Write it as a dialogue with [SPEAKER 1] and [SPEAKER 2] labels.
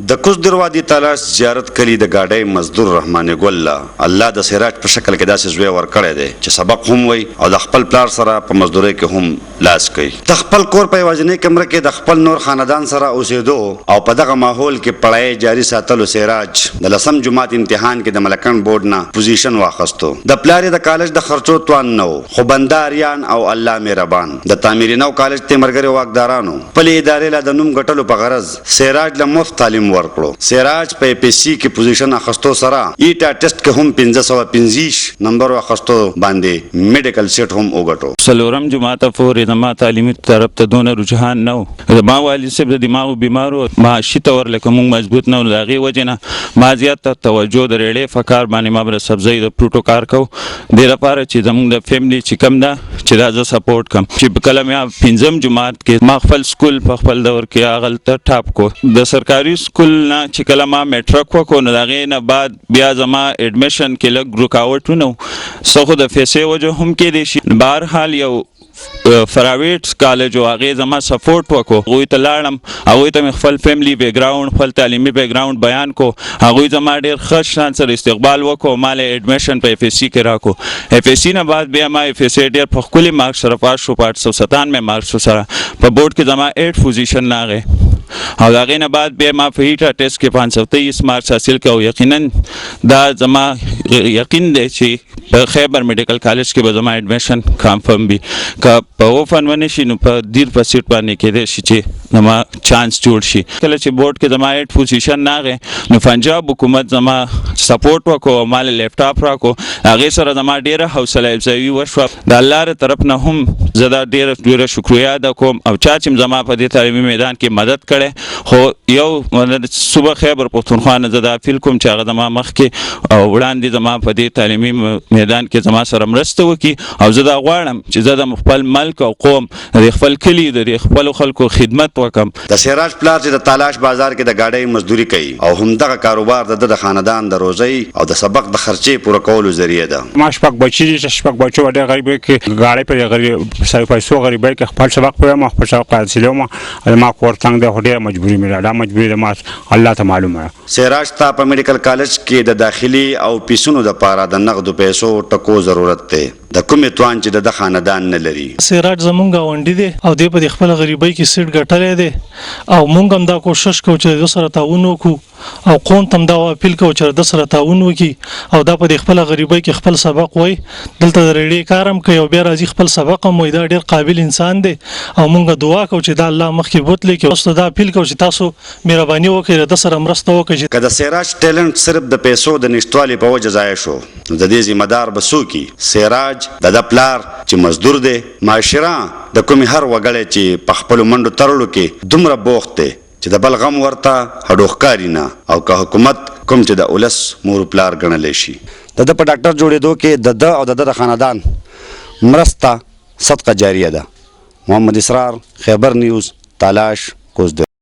[SPEAKER 1] د کوز دروازې تلاش زیارت کلی د گاډۍ مزدور رحمان ګل الله د سراج په شکل کې داسې زوی ور کړی دی چې سبق هم وای او د خپل پلار سره په مزدوري کې هم لاس کوي. د خپل کور په یوازینۍ کمره کې د خپل نور خاندان سره اوسېدو او په دغه ماحول کې پړای جاری ساتلو سراج د لسم جماعت امتحان کې د ملکن بورډ نه پوزیشن واخستو. د پلار د کالج د خرچو توان نو خو بنداریان او الله مهربان د تعمیرینو کالج ته مرګري واکدارانو په ادارې لا د نوم غټلو په غرض سراج له مفت تعلیم ورکړو. سراج په پی سی کې پوزیشن اخستو سره ایټا ټیسټ کې هم 1515 نمبر واخستو باندې میډیکل سیټ هم وګټو.
[SPEAKER 2] سلورم جماعت فورې د ما تعلیمي طرف ته دونه رجحان نه و. ما والد صاحب د دماغ بیمارو معاشي تور لکه موږ مضبوط نه و. د هغې وجې نه ما زیات توجه د ریړې فکار باندې ما بره سبزۍ د پروټو کار کو دې لپاره چې زموږ د فیملی چې کم ده چې دا زه سپورټ کم. چې کله مې پنځم جماعت کې ما خپل سکول په خپل دور کې هغلته ټاپ کو. د سرکاري سکول نه چې کله ما میټرک وکړو نو د هغې نه بعد بیا زما ایډمیشن کې لږ رکاوټ ونه و. څه خو د پیسې وجه هم کیدی شي. بهرحال یو پرایویټ کالج او هغې زما سپورټ وکړو. هغوی ته لاړم، هغوی ته مې خپل فیملی بیکګراونډ خپل تعلیمي بیکګراونډ بیان کو. هغوی زما ډېر ښه شان سره استقبال وکړو. ما له ایډمیشن په اف ایس سی کې راکړو. اف ایس سی نه بعد بیا ما اف ایس سی ډېر په ښکلي مارکس سره پاس شو. په 897 مارکسو سره په بورډ کې زما 8 پوزیشن راغی او د هغې نه بعد بیا ما په ایټا ټیسټ کې 523 مارکس حاصل کړه. او یقینا دا زما یقین دی چې په خیبر میډیکل کالج کې به زما ایډمیشن کنفرم وي. که په اوپن ونه شي نو په دیر په سیټ باندې کېدی شي چې زما چانس جوړ شي. کله چې بورډ کې زما 8 پوزیشن راغی نو پنجاب حکومت زما سپورټ وکړو او ما له لیپټاپ راکړو. هغې سره زما ډېره حوصله افزایي وشوه. د الله له طرف نه هم زه دا ډېره شکریه ادا کوم او چا چې زما په دې تعلیمي میدان کې مدد کړی. خو یو صوبه خیبر پښتونخوا نه زه دا اپیل کوم چې هغه زما مخکې او وړاندې زما په دې تعلیمي میدان کې زما سره مرسته وکړي. او زه دا غواړم چې زه د خپل ملک او قوم د خپل کلي د خپلو خلکو خدمت وکړم.
[SPEAKER 1] د سراج پلار چې د تلاش بازار کې د گاډۍ مزدوري کوي او همدغه کاروبار د خاندان د روزۍ او د سبق د خرچې پوره کولو ذریعه ده.
[SPEAKER 3] ما شپږ بچي دي چې شپږ بچو ډېر غریبۍ کې ګاډۍ په پیسو غریبۍ کې خپل سبق ووایم خپل سبق حاصل وم. ما کور تنګ دی خو ډېره مجبوري مې دا مجبوري ده ما الله ته معلومه.
[SPEAKER 1] سراج ته په میډیکل کالج کې د داخلي او پیسونو دپاره د نغدو پیسو ټکو ضرورت دی. د کومې توان چې د خاندان نه لري.
[SPEAKER 4] سراج زمونږ ګاونډي دی او دی په خپل غریبۍ کې سیټ ګټلی دی او مونږ هم دا کوشش کوو چې د سره تعاون وکړو او قوم ته هم دا اپیل کوو چې د سره تعاون وکړي او دا په خپل غریبۍ کې خپل سبق وای. دلته د ریډي کار هم کوي او بیا راځي خپل سبق هم وای. دا ډېر قابل انسان دی او مونږ دعا کوو چې دا الله مخکې بوتلی کې اوس دا اپیل کوو چې تاسو مهرباني وکړئ د سره مرسته وکړئ.
[SPEAKER 1] که د سراج ټیلنټ صرف د پیسو د نشتوالي په وجه ضایع شو نو د دې ذمه دار به څوک وي؟ سراج د پلار چې مزدور دی، معاشره د کومې هر وګړی چې په خپلو منډو تړلو کې دومره بوخت دی چې د بل غم ورته هډوښکاري نه او که حکومت کوم چې د ولس مور پلار ګڼلی شي. د ده په ډاکټر جوړېدو کې د ده او د ده د خاندان مرسته صدقه جاریه ده. محمد اسرار، خیبر نیوز، تلاش، کوزدر.